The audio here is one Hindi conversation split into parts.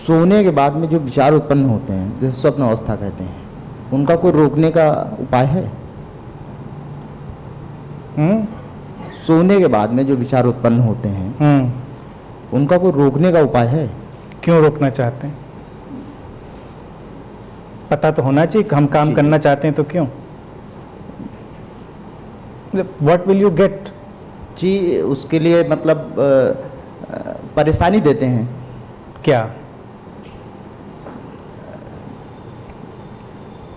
सोने के बाद में जो विचार उत्पन्न होते हैं, जैसे स्वप्न अवस्था कहते हैं, उनका कोई रोकने का उपाय है? सोने के बाद में जो विचार उत्पन्न होते हैं, उनका कोई रोकने का उपाय है? क्यों रोकना चाहते हैं? पता तो होना चाहिए हम काम करना चाहते हैं तो क्यों? What will you get? जी, उसके लिए मतलब परेशानी देते हैं। क्या?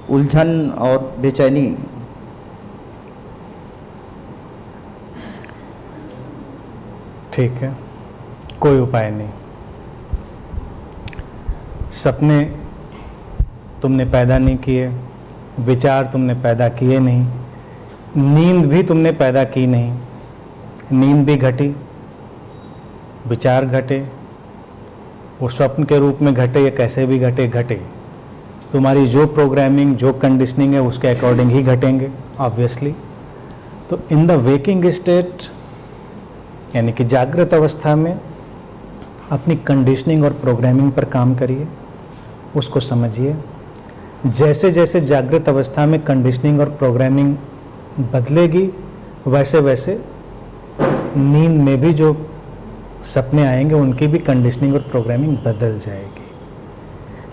उलझन और बेचैनी। ठीक है, कोई उपाय नहीं। सपने तुमने पैदा नहीं किए, विचार तुमने पैदा किए नहीं, नींद भी तुमने पैदा की नहीं। नींद भी घटी, विचार घटे, वो स्वप्न के रूप में घटे या कैसे भी घटे घटे, तुम्हारी जो प्रोग्रामिंग जो कंडीशनिंग है उसके अकॉर्डिंग ही घटेंगे ऑब्वियसली। तो इन द वेकिंग स्टेट यानी कि जागृत अवस्था में अपनी कंडीशनिंग और प्रोग्रामिंग पर काम करिए, उसको समझिए। जैसे जैसे जागृत अवस्था में कंडीशनिंग और प्रोग्रामिंग बदलेगी वैसे वैसे नींद में भी जो सपने आएंगे उनकी भी कंडीशनिंग और प्रोग्रामिंग बदल जाएगी।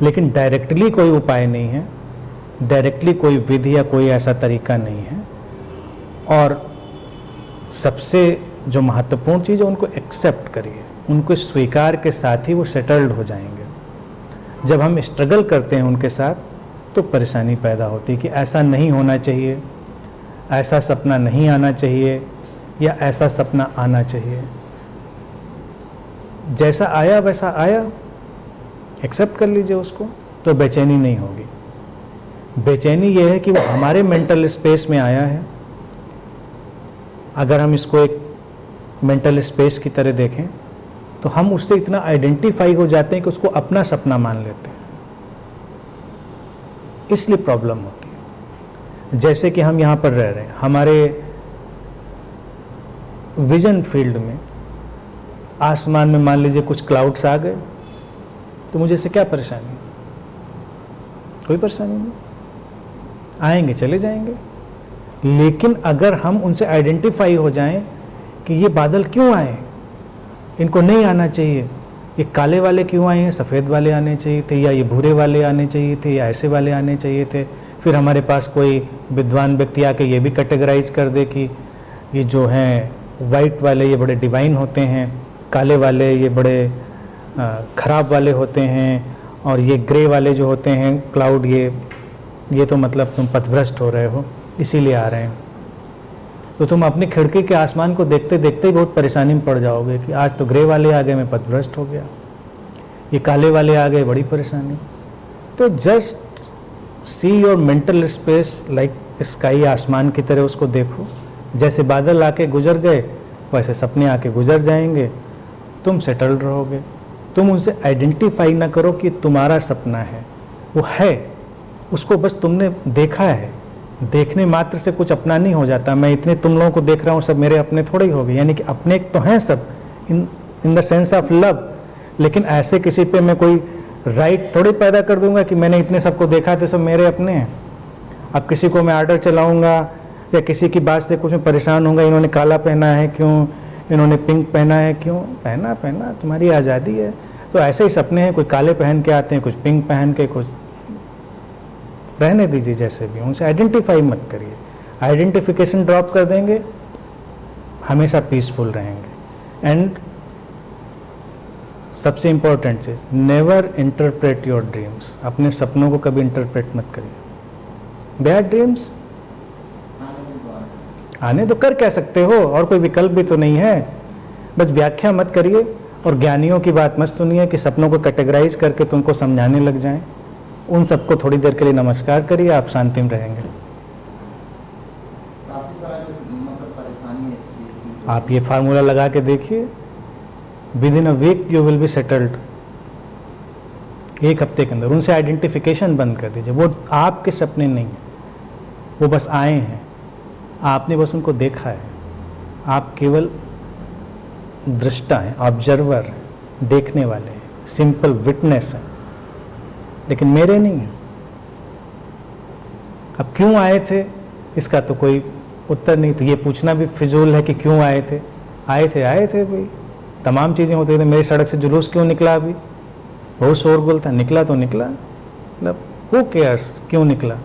लेकिन डायरेक्टली कोई उपाय नहीं है, डायरेक्टली कोई विधि या कोई ऐसा तरीका नहीं है। और सबसे जो महत्वपूर्ण चीज़ है उनको एक्सेप्ट करिए, उनको स्वीकार के साथ ही वो सेटल्ड हो जाएंगे। जब हम स्ट्रगल करते हैं उनके साथ तो परेशानी पैदा होती है कि ऐसा नहीं होना चाहिए, ऐसा सपना नहीं आना चाहिए या ऐसा सपना आना चाहिए। जैसा आया वैसा आया, एक्सेप्ट कर लीजिए उसको, तो बेचैनी नहीं होगी। बेचैनी यह है कि वो हमारे मेंटल स्पेस में आया है। अगर हम इसको एक मेंटल स्पेस की तरह देखें तो हम उससे इतना आइडेंटिफाई हो जाते हैं कि उसको अपना सपना मान लेते हैं, इसलिए प्रॉब्लम होती है। जैसे कि हम यहाँ पर रह रहे हैं, हमारे विजन फील्ड में आसमान में मान लीजिए कुछ क्लाउड्स आ गए तो मुझे इससे क्या परेशानी? कोई परेशानी नहीं, आएंगे चले जाएंगे। लेकिन अगर हम उनसे आइडेंटिफाई हो जाएं कि ये बादल क्यों आए, इनको नहीं आना चाहिए, ये काले वाले क्यों आए हैं, सफ़ेद वाले आने चाहिए थे, या ये भूरे वाले आने चाहिए थे, या ऐसे वाले आने चाहिए थे। फिर हमारे पास कोई विद्वान व्यक्ति आके ये भी कैटेगराइज कर दे कि ये जो हैं वाइट वाले ये बड़े डिवाइन होते हैं, काले वाले ये बड़े ख़राब वाले होते हैं, और ये ग्रे वाले जो होते हैं क्लाउड ये तो मतलब तुम पथभ्रष्ट हो रहे हो इसीलिए आ रहे हैं। तो तुम अपनी खिड़की के आसमान को देखते देखते ही बहुत परेशानी में पड़ जाओगे कि आज तो ग्रे वाले आ गए, मैं पथभ्रष्ट हो गया, ये काले वाले आ गए, बड़ी परेशानी। तो just see your mental space like sky, आसमान की तरह उसको देखो। जैसे बादल आके गुजर गए वैसे सपने आके गुजर जाएंगे, तुम सेटल्ड रहोगे। तुम उनसे आइडेंटिफाई ना करो कि तुम्हारा सपना है, वो है, उसको बस तुमने देखा है। देखने मात्र से कुछ अपना नहीं हो जाता। मैं इतने तुम लोगों को देख रहा हूँ, सब मेरे अपने थोड़े ही हो गए, यानी कि अपने तो हैं सब in the sense of love. लेकिन ऐसे किसी पे मैं कोई राइट थोड़ी पैदा कर दूंगा कि मैंने इतने सबको देखा तो सब मेरे अपने हैं। अब किसी को मैं आर्डर चलाऊंगा या किसी की बात से कुछ मैं परेशान होऊंगा, इन्होंने काला पहना है क्यों, इन्होंने पिंक पहना है क्यों, पहना तुम्हारी आज़ादी है। तो ऐसे ही सपने हैं, कोई काले पहन के आते हैं, कुछ पिंक पहन के, कुछ रहने दीजिए जैसे भी। उनसे आइडेंटिफाई मत करिए, आइडेंटिफिकेशन ड्रॉप कर देंगे, हमेशा पीसफुल रहेंगे। एंड सबसे इंपॉर्टेंट चीज, नेवर इंटरप्रेट योर ड्रीम्स। अपने सपनों को कभी इंटरप्रेट मत करिए। बैड ड्रीम्स आने तो कर क्या सकते हो, और कोई विकल्प भी तो नहीं है। बस व्याख्या मत करिए और ज्ञानियों की बात मत सुनिए कि सपनों को कैटेगराइज करके तुमको समझाने लग जाएं। उन सबको थोड़ी देर के लिए नमस्कार करिए, आप शांति में रहेंगे। आप ये फार्मूला लगा के देखिए, within a week you will be settled. एक हफ्ते के अंदर उनसे आइडेंटिफिकेशन बंद कर दीजिए। वो आपके सपने नहीं हैं, वो बस आए हैं, आपने बस उनको देखा है। आप केवल दृष्टा हैं, ऑब्जर्वर हैं, देखने वाले हैं। सिंपल विटनेस हैं, लेकिन मेरे नहीं हैं। अब क्यों आए थे इसका तो कोई उत्तर नहीं, तो ये पूछना भी फिजूल है कि क्यों आए थे। आए थे भाई, तमाम चीज़ें होती थी। मेरी सड़क से जुलूस क्यों निकला अभी, बहुत शोरगुल था, निकला तो निकला, मतलब हु केयर्स क्यों निकला।